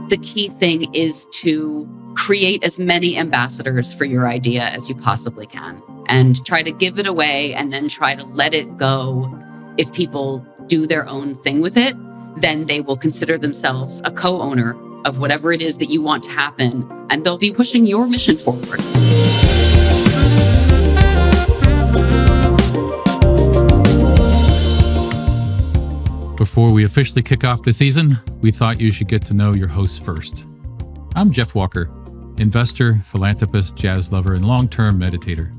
The key thing is to create as many ambassadors for your idea as you possibly can and try to give it away and then try to let it go. If people do their own thing with it, then they will consider themselves a co-owner of whatever it is that you want to happen, and they'll be pushing your mission forward. Before we officially kick off the season, we thought you should get to know your hosts first. I'm Jeff Walker, investor, philanthropist, jazz lover, and long-term meditator.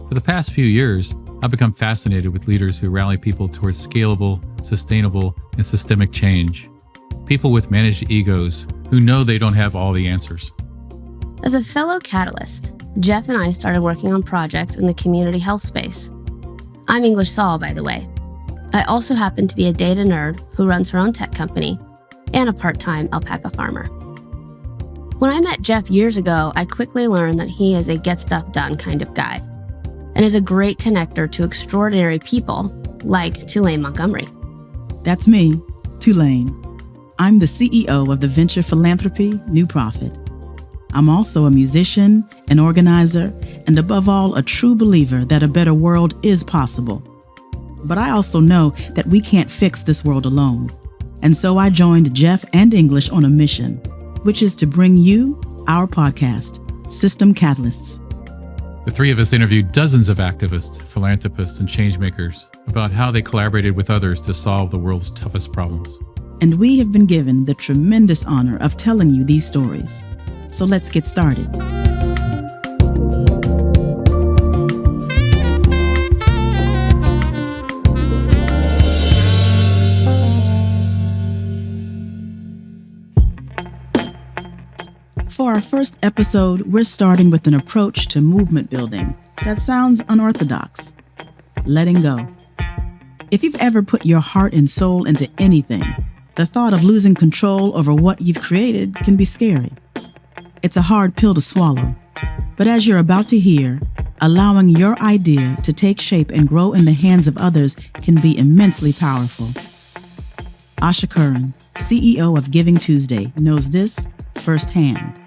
For the past few years, I've become fascinated with leaders who rally people towards scalable, sustainable, and systemic change. People with managed egos who know they don't have all the answers. As a fellow catalyst, Jeff and I started working on projects in the community health space. I'm English Saul, by the way. I also happen to be a data nerd who runs her own tech company and a part-time alpaca farmer. When I met Jeff years ago, I quickly learned that he is a get-stuff-done kind of guy and is a great connector to extraordinary people like Tulane Montgomery. That's me, Tulane. I'm the CEO of the venture philanthropy New Profit. I'm also a musician, an organizer, and above all, a true believer that a better world is possible. But I also know that we can't fix this world alone. And so I joined Jeff and English on a mission, which is to bring you our podcast, System Catalysts. The three of us interviewed dozens of activists, philanthropists, and changemakers about how they collaborated with others to solve the world's toughest problems. And we have been given the tremendous honor of telling you these stories. So let's get started. For our first episode, we're starting with an approach to movement building that sounds unorthodox: letting go. If you've ever put your heart and soul into anything, the thought of losing control over what you've created can be scary. It's a hard pill to swallow. But as you're about to hear, allowing your idea to take shape and grow in the hands of others can be immensely powerful. Asha Curran, CEO of Giving Tuesday, knows this firsthand.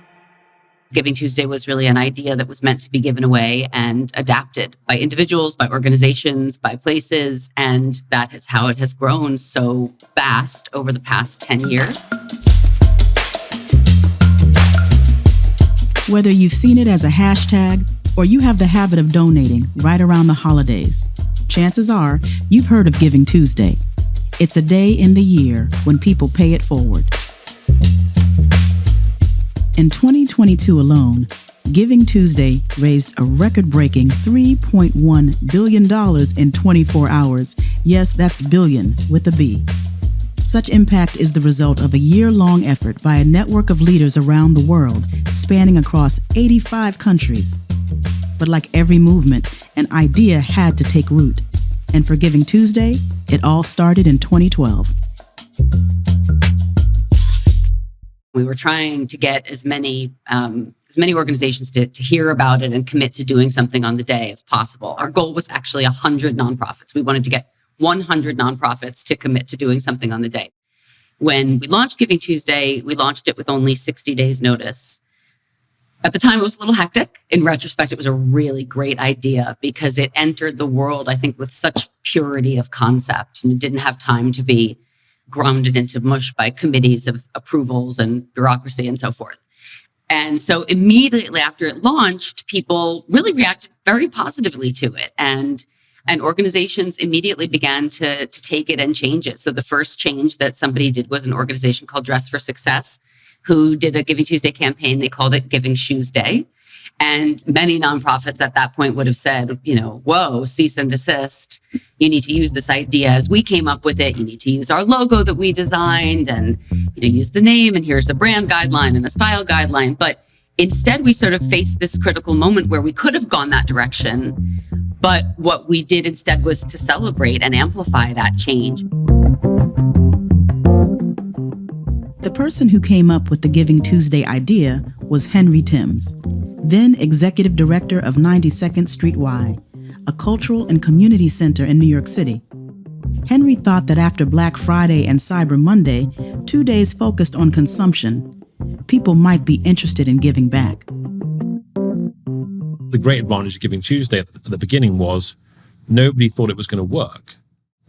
Giving Tuesday was really an idea that was meant to be given away and adapted by individuals, by organizations, by places, and that is how it has grown so fast over the past 10 years. Whether you've seen it as a hashtag or you have the habit of donating right around the holidays, chances are you've heard of Giving Tuesday. It's a day in the year when people pay it forward. In 2022 alone, Giving Tuesday raised a record-breaking $3.1 billion in 24 hours. Yes, that's billion with a B. Such impact is the result of a year-long effort by a network of leaders around the world, spanning across 85 countries. But like every movement, an idea had to take root. And for Giving Tuesday, it all started in 2012. We were trying to get as many organizations to hear about it and commit to doing something on the day as possible. Our goal was actually 100 nonprofits. We wanted to get 100 nonprofits to commit to doing something on the day. When we launched Giving Tuesday, we launched it with only 60 days notice. At the time, it was a little hectic. In retrospect, it was a really great idea because it entered the world, I think, with such purity of concept, and it didn't have time to be grounded into mush by committees of approvals and bureaucracy and so forth. And so immediately after it launched, people really reacted very positively to it. And organizations immediately began to take it and change it. So the first change that somebody did was an organization called Dress for Success, who did a Giving Tuesday campaign. They called it Giving Shoes Day. And many nonprofits at that point would have said, whoa, cease and desist. You need to use this idea as we came up with it. You need to use our logo that we designed and use the name. And here's a brand guideline and a style guideline. But instead, we sort of faced this critical moment where we could have gone that direction. But what we did instead was to celebrate and amplify that change. The person who came up with the Giving Tuesday idea was Henry Timms, then executive director of 92nd Street Y, a cultural and community center in New York City. Henry thought that after Black Friday and Cyber Monday, 2 days focused on consumption thought people might be interested in giving back. The great advantage of Giving Tuesday at the beginning was nobody thought it was going to work.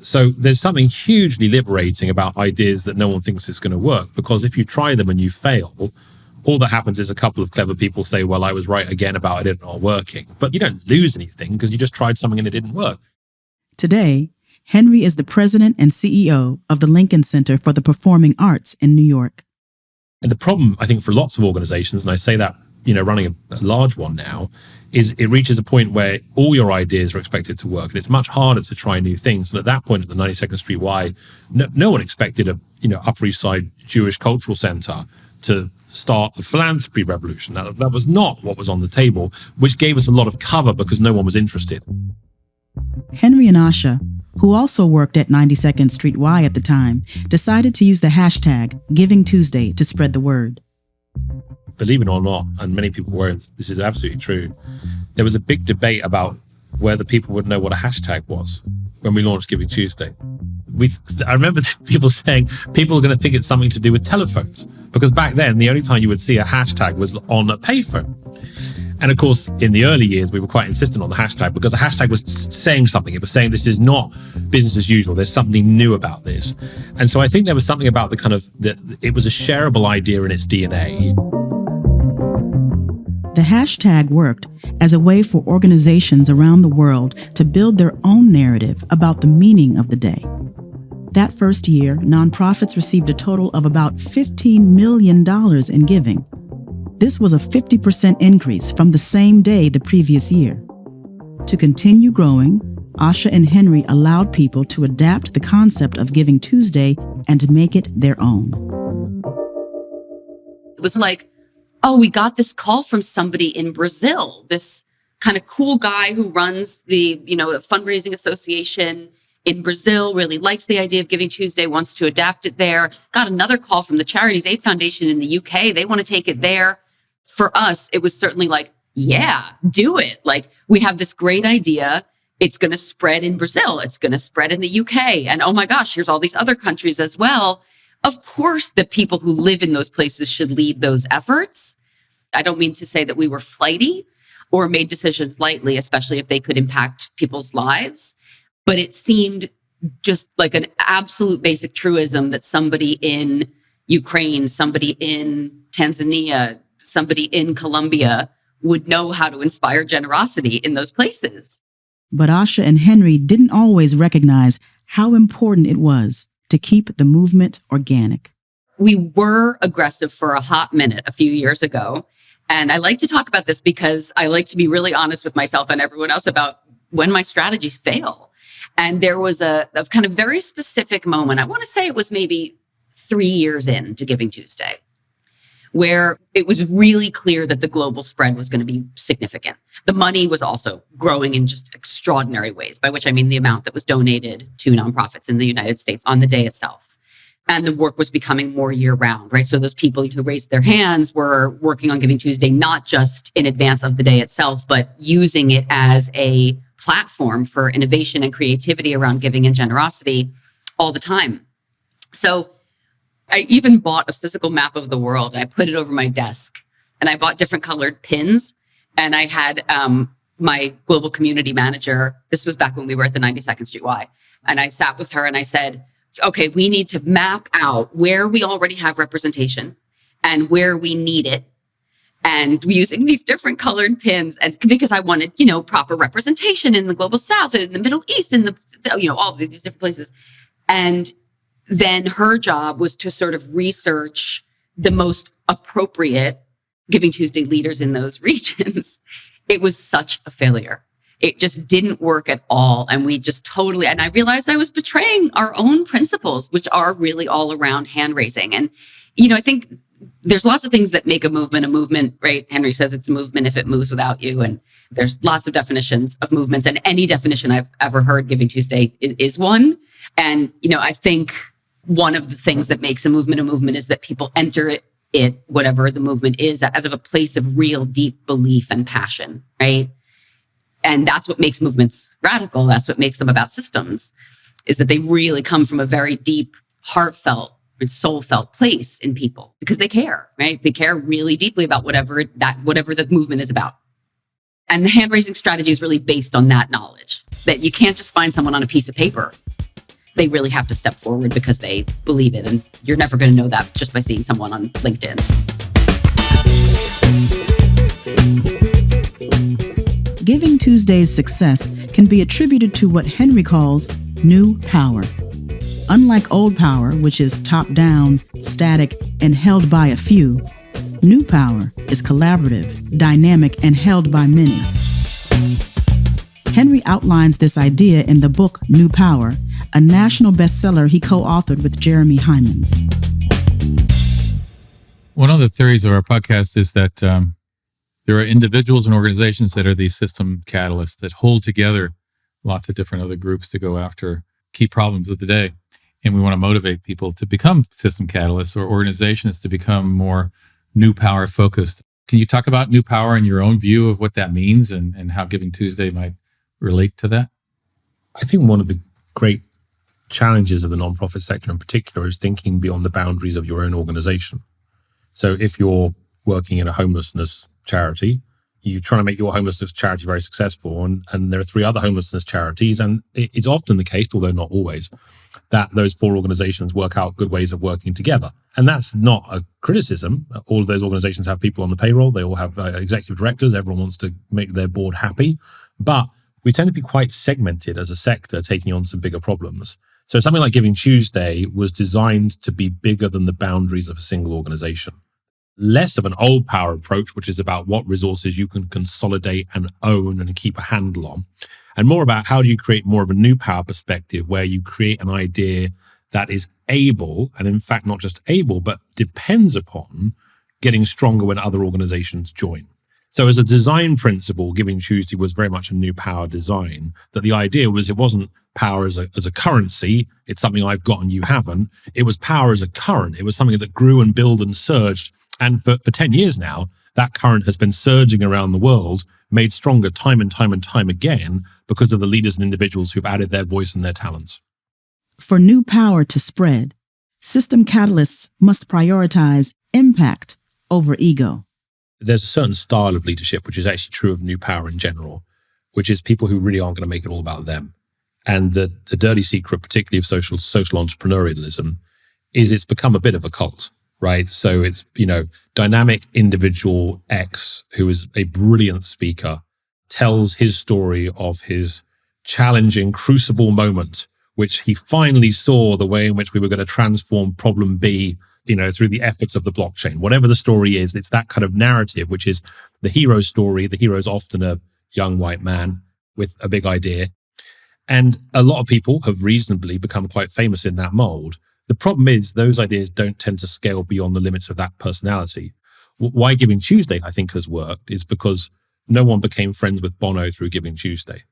So there's something hugely liberating about ideas that no one thinks is going to work, because if you try them and you fail, all that happens is a couple of clever people say, well, I was right again about it not working. But you don't lose anything because you just tried something and it didn't work. Today, Henry is the president and CEO of the Lincoln Center for the Performing Arts in New York. And the problem, I think, for lots of organizations, and I say that, running a large one now, is it reaches a point where all your ideas are expected to work. And it's much harder to try new things. And at that point at the 92nd Street Y, no one expected a, Upper East Side Jewish Cultural Center to start a philanthropy revolution. That was not what was on the table, which gave us a lot of cover because no one was interested. Henry and Asha, who also worked at 92nd Street Y at the time, decided to use the hashtag Giving Tuesday to spread the word. Believe it or not, and many people weren't, this is absolutely true, there was a big debate about whether people would know what a hashtag was when we launched Giving Tuesday. I remember people saying people are going to think it's something to do with telephones, because back then the only time you would see a hashtag was on a payphone. And of course, in the early years, we were quite insistent on the hashtag because the hashtag was saying something. It was saying this is not business as usual. There's something new about this. And so I think there was something about it was a shareable idea in its DNA. The hashtag worked as a way for organizations around the world to build their own narrative about the meaning of the day. That first year, nonprofits received a total of about $15 million in giving. This was a 50% increase from the same day the previous year. To continue growing, Asha and Henry allowed people to adapt the concept of Giving Tuesday and to make it their own. It was like, oh, we got this call from somebody in Brazil, this kind of cool guy who runs the, fundraising association in Brazil, really likes the idea of Giving Tuesday, wants to adapt it there. Got another call from the Charities Aid Foundation in the UK. They want to take it there. For us, it was certainly like, yeah, do it. Like, we have this great idea. It's going to spread in Brazil. It's going to spread in the UK. And oh my gosh, here's all these other countries as well. Of course, the people who live in those places should lead those efforts. I don't mean to say that we were flighty or made decisions lightly, especially if they could impact people's lives. But it seemed just like an absolute basic truism that somebody in Ukraine, somebody in Tanzania, somebody in Colombia would know how to inspire generosity in those places. But Asha and Henry didn't always recognize how important it was to keep the movement organic. We were aggressive for a hot minute a few years ago. And I like to talk about this because I like to be really honest with myself and everyone else about when my strategies fail. And there was a kind of very specific moment. I want to say it was maybe 3 years into Giving Tuesday, where it was really clear that the global spread was going to be significant. The money was also growing in just extraordinary ways, by which I mean the amount that was donated to nonprofits in the United States on the day itself. And the work was becoming more year round, right? So those people who raised their hands were working on Giving Tuesday, not just in advance of the day itself, but using it as a platform for innovation and creativity around giving and generosity all the time. So I even bought a physical map of the world and I put it over my desk, and I bought different colored pins, and I had my global community manager. This was back when we were at the 92nd Street Y. And I sat with her and I said, okay, we need to map out where we already have representation and where we need it. And using these different colored pins, and because I wanted, proper representation in the global South and in the Middle East and all of these different places. And then her job was to sort of research the most appropriate Giving Tuesday leaders in those regions. It was such a failure. It just didn't work at all. And we just and I realized I was betraying our own principles, which are really all around hand raising. And, I think there's lots of things that make a movement, right? Henry says it's a movement if it moves without you. And there's lots of definitions of movements, and any definition I've ever heard, Giving Tuesday is one. And, I think one of the things that makes a movement is that people enter it, whatever the movement is, out of a place of real deep belief and passion, right? And that's what makes movements radical. That's what makes them about systems, is that they really come from a very deep, heartfelt its soul felt place in people because they care, right? They care really deeply about whatever the movement is about. And the hand raising strategy is really based on that knowledge that you can't just find someone on a piece of paper. They really have to step forward because they believe it. And you're never going to know that just by seeing someone on LinkedIn. Giving Tuesday's success can be attributed to what Henry calls new power. Unlike old power, which is top-down, static, and held by a few, new power is collaborative, dynamic, and held by many. Henry outlines this idea in the book New Power, a national bestseller he co-authored with Jeremy Hyman's. One of the theories of our podcast is that there are individuals and organizations that are these system catalysts that hold together lots of different other groups to go after key problems of the day. And we want to motivate people to become system catalysts or organizations to become more new power focused. Can you talk about new power and your own view of what that means and how Giving Tuesday might relate to that? I think one of the great challenges of the nonprofit sector in particular is thinking beyond the boundaries of your own organization. So if you're working in a homelessness charity, you try to make your homelessness charity very successful. And there are 3 other homelessness charities. And it's often the case, although not always, that those 4 organizations work out good ways of working together. And that's not a criticism. All of those organizations have people on the payroll. They all have executive directors. Everyone wants to make their board happy. But we tend to be quite segmented as a sector, taking on some bigger problems. So something like Giving Tuesday was designed to be bigger than the boundaries of a single organization. Less of an old power approach, which is about what resources you can consolidate and own and keep a handle on, and more about how do you create more of a new power perspective where you create an idea that is able, and in fact, not just able, but depends upon getting stronger when other organizations join. So as a design principle, Giving Tuesday was very much a new power design, that the idea was it wasn't power as a currency, it's something I've got and you haven't. It was power as a current. It was something that grew and built and surged. And for 10 years now, that current has been surging around the world, made stronger time and time and time again because of the leaders and individuals who've added their voice and their talents. For new power to spread, system catalysts must prioritize impact over ego. There's a certain style of leadership, which is actually true of new power in general, which is people who really aren't going to make it all about them. And the dirty secret, particularly of social entrepreneurialism, is it's become a bit of a cult. Right. So it's, dynamic individual X, who is a brilliant speaker, tells his story of his challenging crucible moment, which he finally saw the way in which we were going to transform problem B, through the efforts of the blockchain. Whatever the story is, it's that kind of narrative, which is the hero story. The hero is often a young white man with a big idea. And a lot of people have reasonably become quite famous in that mold. The problem is those ideas don't tend to scale beyond the limits of that personality. Why Giving Tuesday, I think, has worked is because no one became friends with Bono through Giving Tuesday.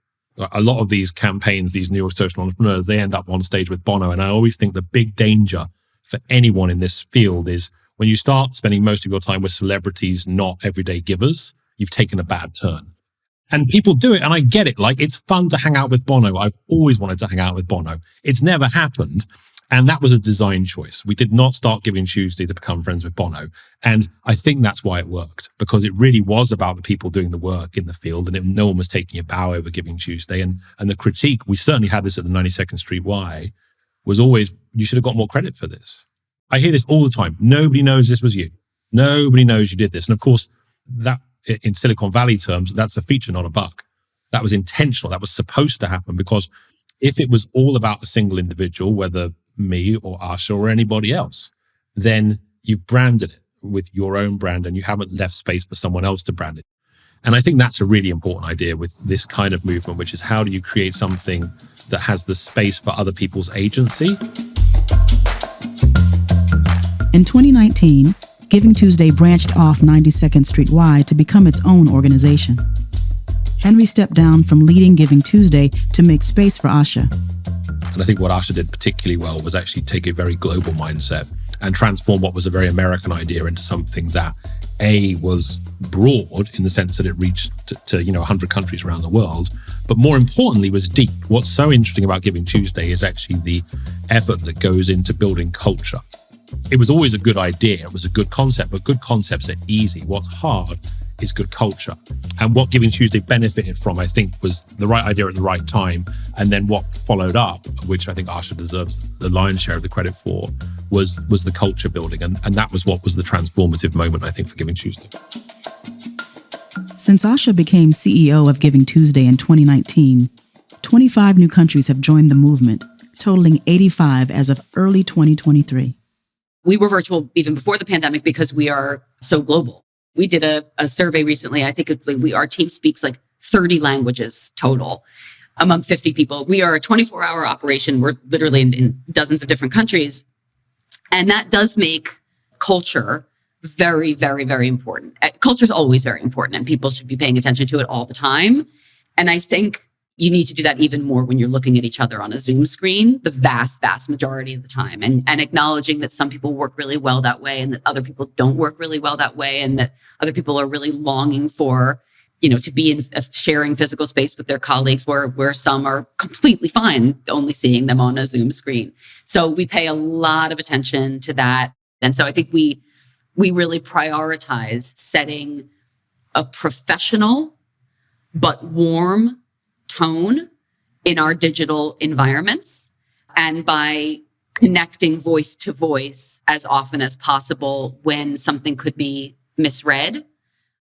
A lot of these campaigns, these new social entrepreneurs, they end up on stage with Bono. And I always think the big danger for anyone in this field is when you start spending most of your time with celebrities, not everyday givers, you've taken a bad turn. And people do it, and I get it. Like, it's fun to hang out with Bono. I've always wanted to hang out with Bono. It's never happened. And that was a design choice. We did not start Giving Tuesday to become friends with Bono. And I think that's why it worked, because it really was about the people doing the work in the field, and no one was taking a bow over Giving Tuesday. And the critique, we certainly had this at the 92nd Street Y, was always, you should have got more credit for this. I hear this all the time. Nobody knows this was you. Nobody knows you did this. And of course, that in Silicon Valley terms, that's a feature, not a bug. That was intentional. That was supposed to happen, because if it was all about a single individual, whether me or Asha or anybody else, then you've branded it with your own brand and you haven't left space for someone else to brand it. And I think that's a really important idea with this kind of movement, which is how do you create something that has the space for other people's agency? In 2019, Giving Tuesday branched off 92nd Street Y to become its own organization. Henry stepped down from leading Giving Tuesday to make space for Asha. And I think what Asha did particularly well was actually take a very global mindset and transform what was a very American idea into something that was broad in the sense that it reached to 100 countries around the world, but more importantly was deep. What's so interesting about Giving Tuesday is actually the effort that goes into building culture. It was always a good idea. It was a good concept, but good concepts are easy. What's hard is good culture. And what Giving Tuesday benefited from, I think, was the right idea at the right time. And then what followed up, which I think Asha deserves the lion's share of the credit for, was the culture building. And that was what was the transformative moment, I think, for Giving Tuesday. Since Asha became CEO of Giving Tuesday in 2019, 25 new countries have joined the movement, totaling 85 as of early 2023. We were virtual even before the pandemic because we are so global. We did a survey recently. I think our team speaks like 30 languages total among 50 people. We are a 24-hour operation. We're literally in dozens of different countries. And that does make culture very, very, very important. Culture is always very important, and people should be paying attention to it all the time. And I think you need to do that even more when you're looking at each other on a Zoom screen, the vast, vast majority of the time, and acknowledging that some people work really well that way and that other people don't work really well that way, and that other people are really longing for, to be in a sharing physical space with their colleagues where some are completely fine only seeing them on a Zoom screen. So we pay a lot of attention to that. And so I think we really prioritize setting a professional but warm tone in our digital environments, and by connecting voice to voice as often as possible when something could be misread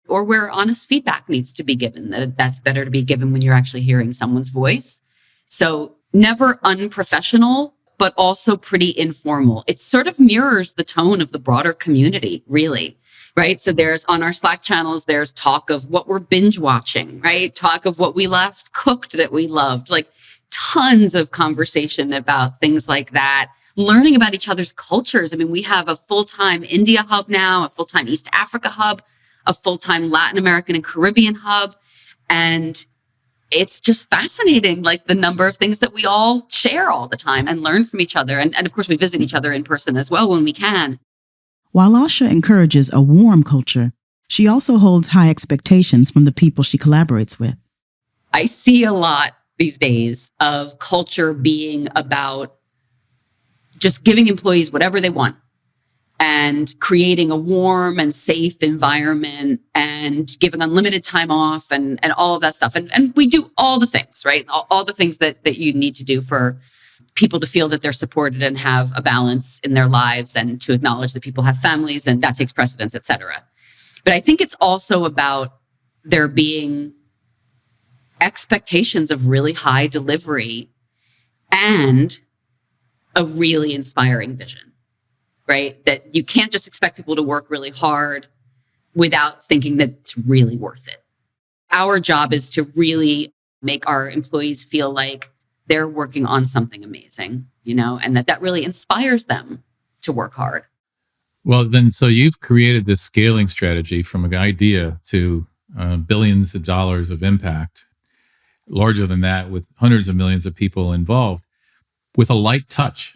or where honest feedback needs to be given. That's better to be given when you're actually hearing someone's voice. So never unprofessional, but also pretty informal. It sort of mirrors the tone of the broader community, really. Right. So there's on our Slack channels, there's talk of what we're binge watching, right? Talk of what we last cooked that we loved, like tons of conversation about things like that, learning about each other's cultures. I mean, we have a full-time India hub now, a full-time East Africa hub, a full-time Latin American and Caribbean hub. And it's just fascinating, like the number of things that we all share all the time and learn from each other. And of course, we visit each other in person as well when we can. While Asha encourages a warm culture, she also holds high expectations from the people she collaborates with. I see a lot these days of culture being about just giving employees whatever they want and creating a warm and safe environment and giving unlimited time off and all of that stuff. And we do all the things, right? All the things that you need to do for people to feel that they're supported and have a balance in their lives, and to acknowledge that people have families and that takes precedence, et cetera. But I think it's also about there being expectations of really high delivery and a really inspiring vision, right? That you can't just expect people to work really hard without thinking that it's really worth it. Our job is to really make our employees feel like they're working on something amazing, and that really inspires them to work hard. Well, then, so you've created this scaling strategy from an idea to billions of dollars of impact, larger than that, with hundreds of millions of people involved, with a light touch,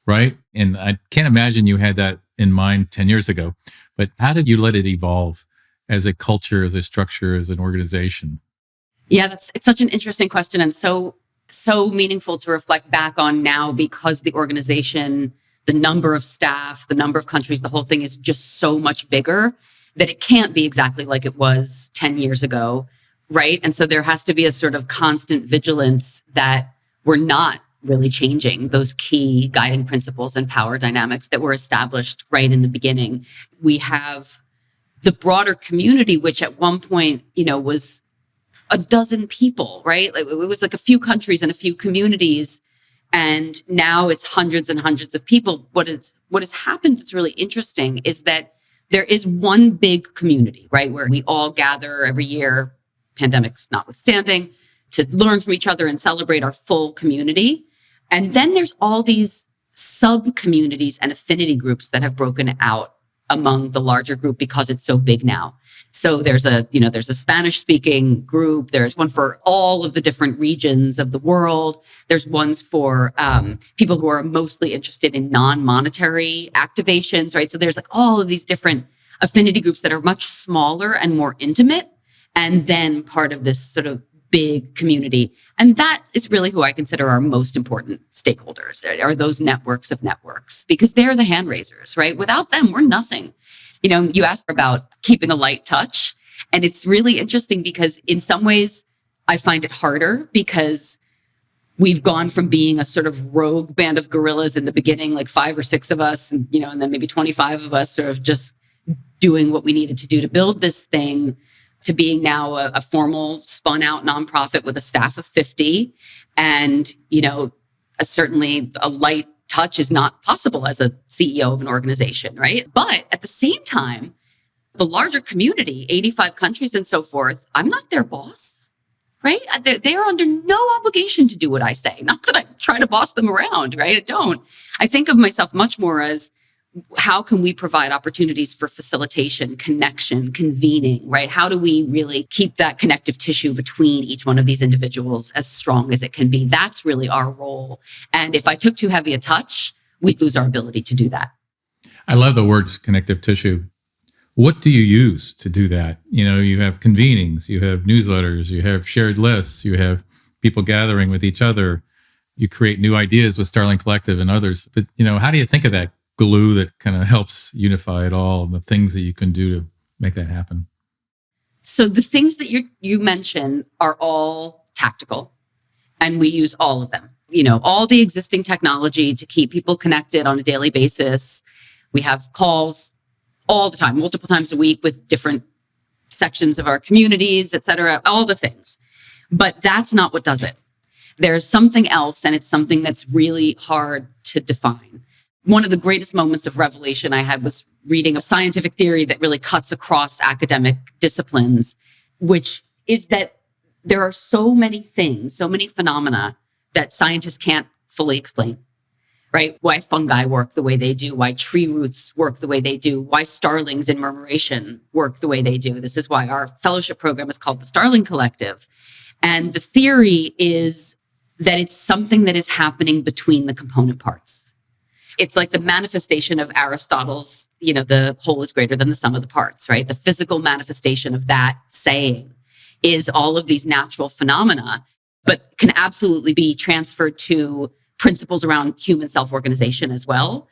right? And I can't imagine you had that in mind 10 years ago, but how did you let it evolve as a culture, as a structure, as an organization? Yeah, it's such an interesting question, and so meaningful to reflect back on now, because the organization, the number of staff, the number of countries, the whole thing is just so much bigger that it can't be exactly like it was 10 years ago, right? And so there has to be a sort of constant vigilance that we're not really changing those key guiding principles and power dynamics that were established right in the beginning. We have the broader community, which at one point, was a dozen people, right? Like, it was like a few countries and a few communities. And now it's hundreds and hundreds of people. What has happened that's really interesting is that there is one big community, right? Where we all gather every year, pandemics notwithstanding, to learn from each other and celebrate our full community. And then there's all these sub-communities and affinity groups that have broken out among the larger group because it's so big now. So there's a Spanish speaking group. There's one for all of the different regions of the world. There's ones for people who are mostly interested in non-monetary activations, right? So there's like all of these different affinity groups that are much smaller and more intimate. And then part of this sort of big community. And that is really who I consider our most important stakeholders, are those networks of networks, because they're the hand raisers, right? Without them, we're nothing. You asked about keeping a light touch, and it's really interesting because in some ways I find it harder because we've gone from being a sort of rogue band of gorillas in the beginning, like 5 or 6 of us, and then maybe 25 of us sort of just doing what we needed to do to build this thing, to being now a formal spun out nonprofit with a staff of 50. And, certainly a light touch is not possible as a CEO of an organization, right? But at the same time, the larger community, 85 countries and so forth, I'm not their boss, right? They're under no obligation to do what I say. Not that I try to boss them around, right? I don't. I think of myself much more as, how can we provide opportunities for facilitation, connection, convening, right? How do we really keep that connective tissue between each one of these individuals as strong as it can be? That's really our role. And if I took too heavy a touch, we'd lose our ability to do that. I love the words connective tissue. What do you use to do that? You have convenings, you have newsletters, you have shared lists, you have people gathering with each other. You create new ideas with Starling Collective and others. But, how do you think of that glue that kind of helps unify it all, and the things that you can do to make that happen? So the things that you mentioned are all tactical, and we use all of them. All the existing technology to keep people connected on a daily basis. We have calls all the time, multiple times a week with different sections of our communities, et cetera, all the things. But that's not what does it. There's something else, and it's something that's really hard to define. One of the greatest moments of revelation I had was reading a scientific theory that really cuts across academic disciplines, which is that there are so many things, so many phenomena that scientists can't fully explain, right? Why fungi work the way they do, why tree roots work the way they do, why starlings in murmuration work the way they do. This is why our fellowship program is called the Starling Collective. And the theory is that it's something that is happening between the component parts. It's like the manifestation of Aristotle's, the whole is greater than the sum of the parts, right? The physical manifestation of that saying is all of these natural phenomena, but can absolutely be transferred to principles around human self-organization as well.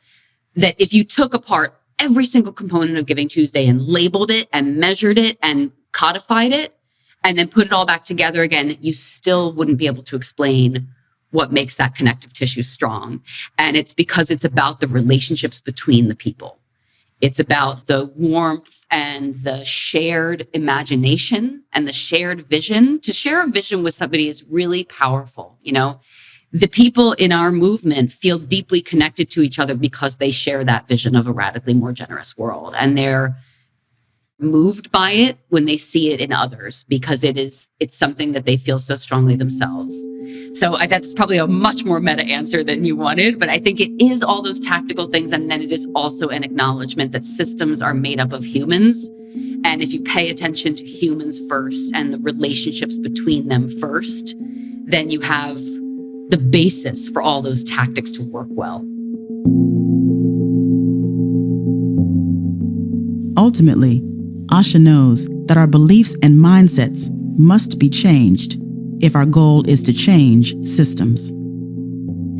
That if you took apart every single component of Giving Tuesday and labeled it and measured it and codified it, and then put it all back together again, you still wouldn't be able to explain what makes that connective tissue strong. And it's because it's about the relationships between the people. It's about the warmth and the shared imagination and the shared vision. To share a vision with somebody is really powerful. The people in our movement feel deeply connected to each other because they share that vision of a radically more generous world. And they're moved by it when they see it in others, because it's something that they feel so strongly themselves. So that's probably a much more meta answer than you wanted, but I think it is all those tactical things. And then it is also an acknowledgement that systems are made up of humans. And if you pay attention to humans first and the relationships between them first, then you have the basis for all those tactics to work well. Ultimately, Asha knows that our beliefs and mindsets must be changed if our goal is to change systems.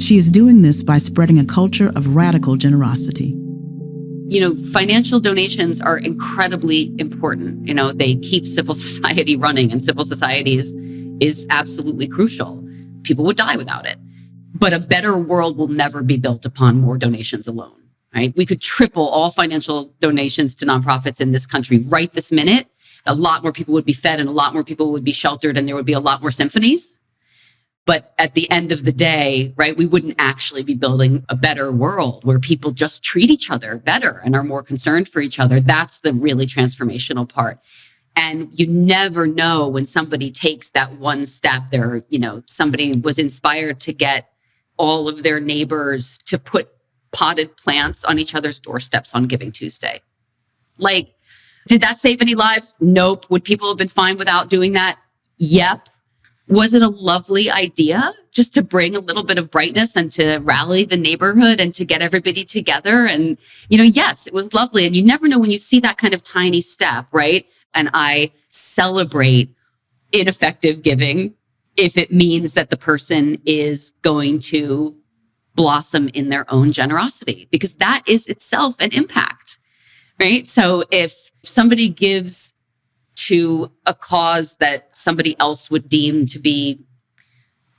She is doing this by spreading a culture of radical generosity. Financial donations are incredibly important. They keep civil society running, and civil society is absolutely crucial. People would die without it. But a better world will never be built upon more donations alone. Right? We could triple all financial donations to nonprofits in this country right this minute. A lot more people would be fed, and a lot more people would be sheltered, and there would be a lot more symphonies. But at the end of the day, right, we wouldn't actually be building a better world where people just treat each other better and are more concerned for each other. That's the really transformational part. And you never know when somebody takes that one step there. Somebody was inspired to get all of their neighbors to put potted plants on each other's doorsteps on Giving Tuesday. Did that save any lives? Nope. Would people have been fine without doing that? Yep. Was it a lovely idea just to bring a little bit of brightness and to rally the neighborhood and to get everybody together? And, yes, it was lovely. And you never know when you see that kind of tiny step, right? And I celebrate ineffective giving if it means that the person is going to blossom in their own generosity, because that is itself an impact, right? So if somebody gives to a cause that somebody else would deem to be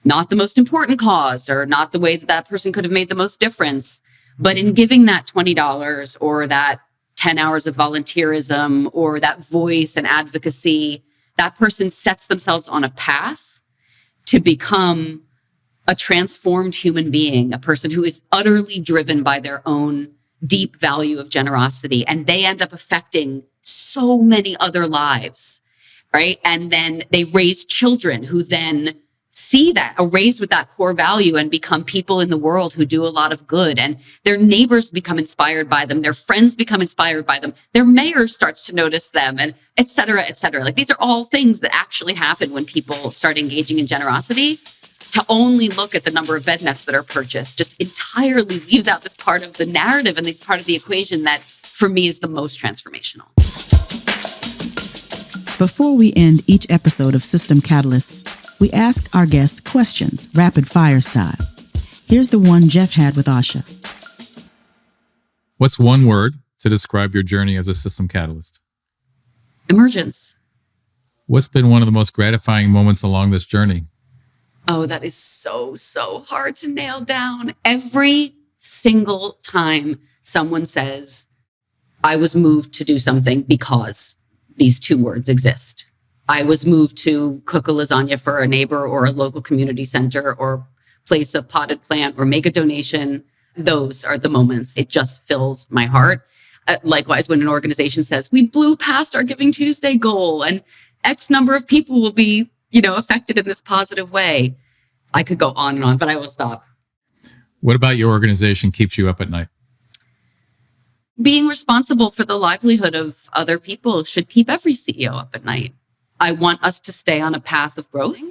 not the most important cause, or not the way that that person could have made the most difference, but in giving that $20 or that 10 hours of volunteerism or that voice and advocacy, that person sets themselves on a path to become a transformed human being, a person who is utterly driven by their own deep value of generosity. And they end up affecting so many other lives, right? And then they raise children who then see that, are raised with that core value and become people in the world who do a lot of good. And their neighbors become inspired by them. Their friends become inspired by them. Their mayor starts to notice them, and et cetera, et cetera. Like, these are all things that actually happen when people start engaging in generosity. To only look at the number of bed nets that are purchased just entirely leaves out this part of the narrative and this part of the equation that, for me, is the most transformational. Before we end each episode of System Catalysts, we ask our guests questions, rapid fire style. Here's the one Jeff had with Asha. What's one word to describe your journey as a system catalyst? Emergence. What's been one of the most gratifying moments along this journey? Oh, that is so hard to nail down. Every single time someone says, I was moved to do something because these two words exist. I was moved to cook a lasagna for a neighbor or a local community center or place a potted plant or make a donation. Those are the moments. It just fills my heart. Likewise, when an organization says, we blew past our Giving Tuesday goal and X number of people will be, affected in this positive way. I could go on and on, but I will stop. What about your organization keeps you up at night? Being responsible for the livelihood of other people should keep every CEO up at night. I want us to stay on a path of growth.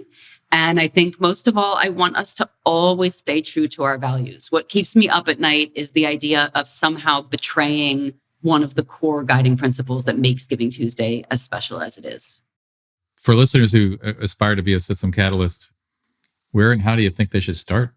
And I think most of all, I want us to always stay true to our values. What keeps me up at night is the idea of somehow betraying one of the core guiding principles that makes Giving Tuesday as special as it is. For listeners who aspire to be a system catalyst, where and how do you think they should start?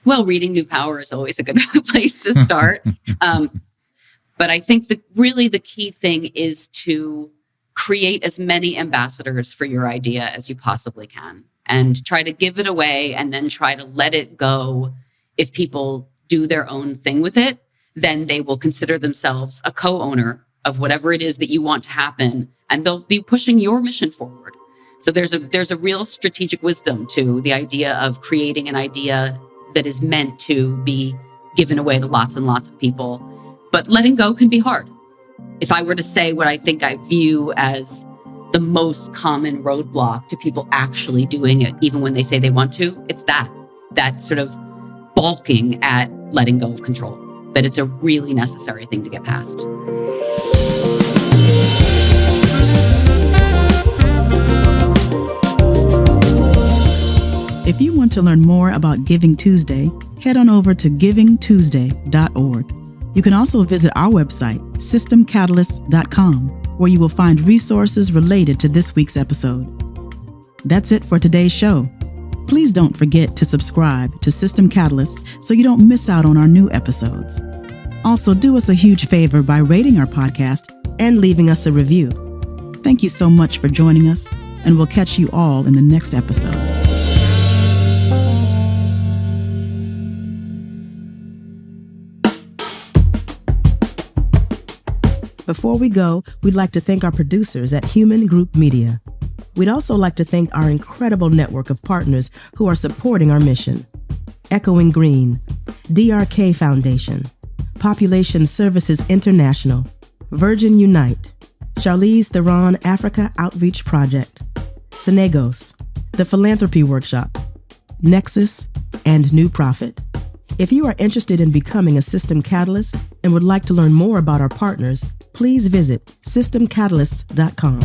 Well, reading New Power is always a good place to start. But I think that really the key thing is to create as many ambassadors for your idea as you possibly can, and try to give it away and then try to let it go. If people do their own thing with it, then they will consider themselves a co-owner of whatever it is that you want to happen, and they'll be pushing your mission forward. So there's a real strategic wisdom to the idea of creating an idea that is meant to be given away to lots and lots of people. But letting go can be hard. If I were to say what I think I view as the most common roadblock to people actually doing it, even when they say they want to, it's that sort of balking at letting go of control, that it's a really necessary thing to get past. If you want to learn more about Giving Tuesday, head on over to givingtuesday.org. You can also visit our website, systemcatalysts.com, where you will find resources related to this week's episode. That's it for today's show. Please don't forget to subscribe to System Catalysts so you don't miss out on our new episodes. Also, do us a huge favor by rating our podcast and leaving us a review. Thank you so much for joining us, and we'll catch you all in the next episode. Before we go, we'd like to thank our producers at Human Group Media. We'd also like to thank our incredible network of partners who are supporting our mission. Echoing Green, DRK Foundation, Population Services International, Virgin Unite, Charlize Theron Africa Outreach Project, Senegos, The Philanthropy Workshop, Nexus, and New Profit. If you are interested in becoming a system catalyst and would like to learn more about our partners, please visit systemcatalysts.com.